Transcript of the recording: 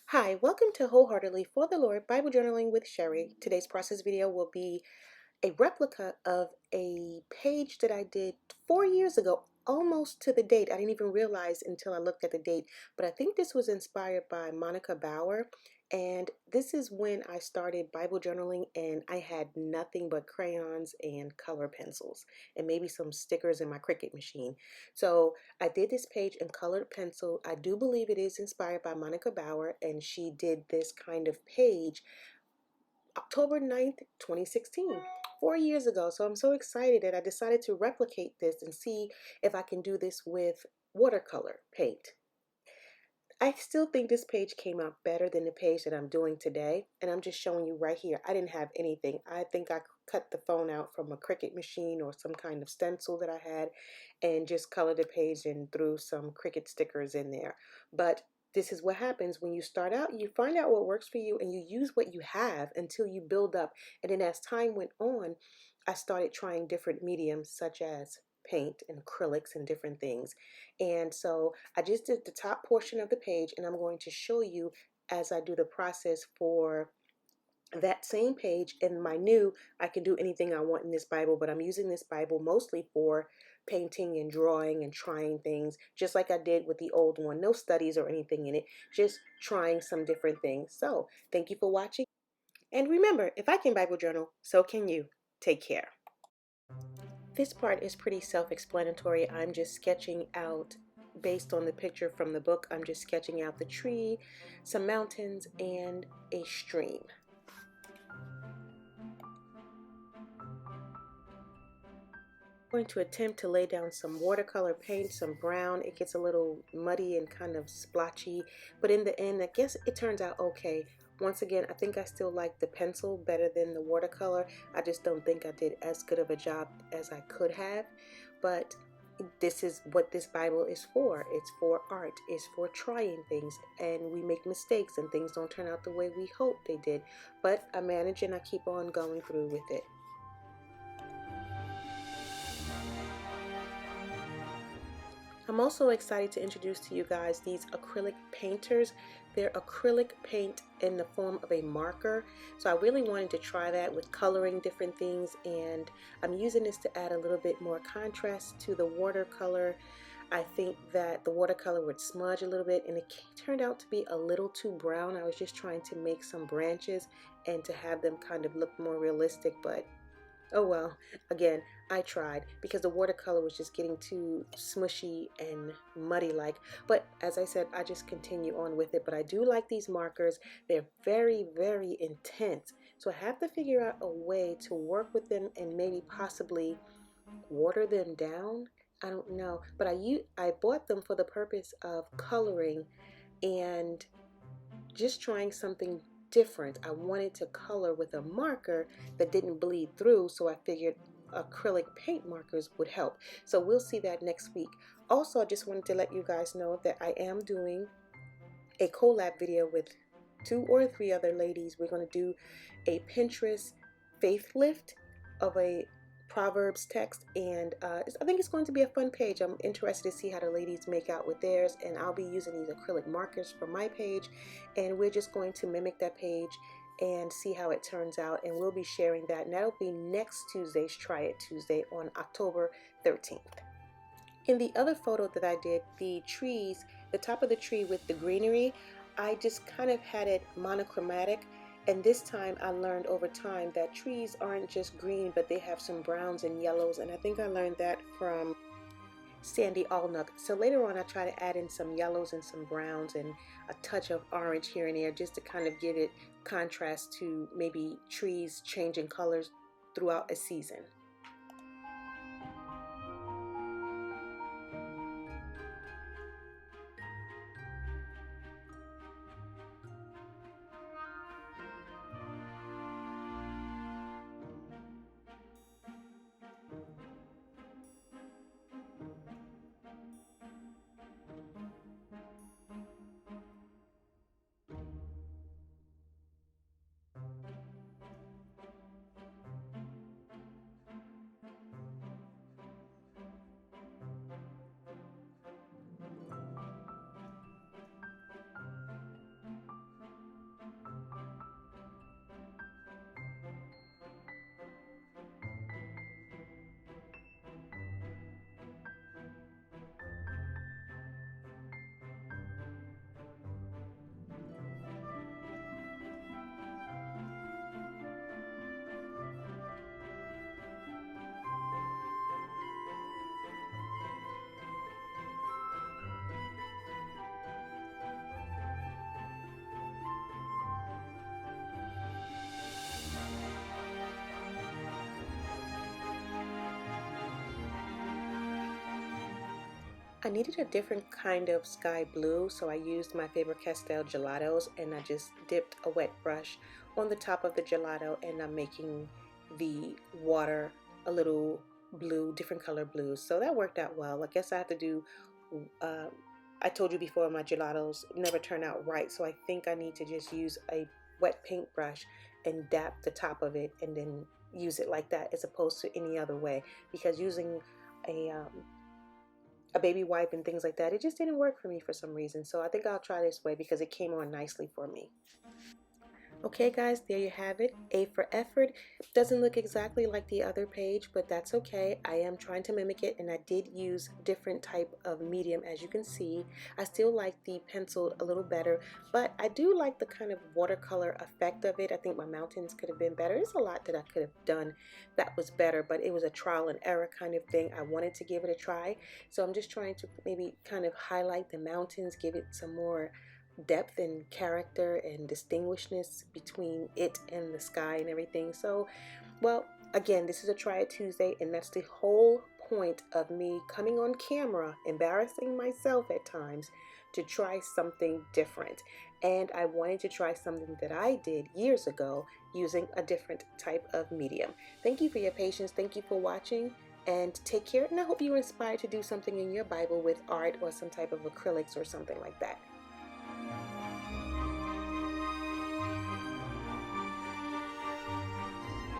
Hi, welcome to Wholeheartedly for the Lord Bible Journaling with Sherry. Today's process video will be a replica of a page that I did 4 years ago, almost to the date. I didn't even realize until I looked at the date, but I think this was inspired by Monica Bauer. And this is when I started Bible journaling, and I had nothing but crayons and color pencils and maybe some stickers in my Cricut machine. So I did this page in colored pencil. I do believe it is inspired by Monica Bauer, and she did this kind of page October 9th, 2016, 4 years ago. So I'm so excited that I decided to replicate this and see if I can do this with watercolor paint. I still think this page came out better than the page that I'm doing today, and I'm just showing you right here. I didn't have anything. I think I cut the phone out from a Cricut machine or some kind of stencil that I had and just colored the page and threw some Cricut stickers in there. But this is what happens when you start out. You find out what works for you and you use what you have until you build up. And then as time went on, I started trying different mediums such as paint and acrylics and different things. And so I just did the top portion of the page, and I'm going to show you as I do the process for that same page. In my new, I can do anything I want in this Bible, but I'm using this Bible mostly for painting and drawing and trying things, just like I did with the old one. No studies or anything in it, just trying some different things. So thank you for watching. And remember, if I can Bible journal, so can you. Take care. This part is pretty self-explanatory. I'm just sketching out, based on the picture from the book, I'm just sketching out the tree, some mountains, and a stream. I'm going to attempt to lay down some watercolor paint, some brown. It gets a little muddy and kind of splotchy, but in the end, I guess it turns out okay. Once again, I think I still like the pencil better than the watercolor. I just don't think I did as good of a job as I could have, but this is what this Bible is for. It's for art. It's for trying things, and we make mistakes and things don't turn out the way we hope they did, but I manage and I keep on going through with it. I'm also excited to introduce to you guys these acrylic painters. They're acrylic paint in the form of a marker. So I really wanted to try that with coloring different things, and I'm using this to add a little bit more contrast to the watercolor. I think that the watercolor would smudge a little bit, and it turned out to be a little too brown. I was just trying to make some branches and to have them kind of look more realistic, but oh well. Again, I tried because the watercolor was just getting too smushy and muddy like. But as I said, I just continue on with it. But I do like these markers. They're very, very intense. So I have to figure out a way to work with them and maybe possibly water them down. I don't know. But I bought them for the purpose of coloring and just trying something different. I wanted to color with a marker that didn't bleed through, so I figured acrylic paint markers would help. So we'll see that next week. Also, I just wanted to let you guys know that I am doing a collab video with 2 or 3 other ladies. We're going to do a Pinterest faith lift of a Proverbs text, and I think it's going to be a fun page. I'm interested to see how the ladies make out with theirs, and I'll be using these acrylic markers for my page, and we're just going to mimic that page and see how it turns out, and we'll be sharing that, and that'll be next Tuesday's Try It Tuesday on October 13th. In the other photo that I did, the trees, the top of the tree with the greenery, I just kind of had it monochromatic. And this time I learned over time that trees aren't just green, but they have some browns and yellows. And I think I learned that from Sandy Allnuck. So later on I try to add in some yellows and some browns and a touch of orange here and there, just to kind of give it contrast to maybe trees changing colors throughout a season. I needed a different kind of sky blue, so I used my Faber-Castell gelatos and I just dipped a wet brush on the top of the gelato, and I'm making the water a little blue, different color blues. So that worked out well. I guess I have to do, uh, I told you before, my gelatos never turn out right, so I think I need to just use a wet paintbrush and dap the top of it and then use it like that as opposed to any other way, because using a baby wipe and things like that, it just didn't work for me for some reason. So I think I'll try this way because it came on nicely for me. Okay guys, there you have it. A for effort. Doesn't look exactly like the other page, but that's okay. I am trying to mimic it, and I did use different type of medium, as you can see. I still like the penciled a little better, but I do like the kind of watercolor effect of it. I think my mountains could have been better. There's a lot that I could have done that was better, but it was a trial and error kind of thing. I wanted to give it a try, so I'm just trying to maybe kind of highlight the mountains, give it some more depth and character and distinguishedness between it and the sky and everything. So, well, again, this is a Try It Tuesday, and that's the whole point of me coming on camera, embarrassing myself at times, to try something different. And I wanted to try something that I did years ago using a different type of medium. Thank you for your patience. Thank you for watching. And take care. And I hope you were inspired to do something in your Bible with art or some type of acrylics or something like that.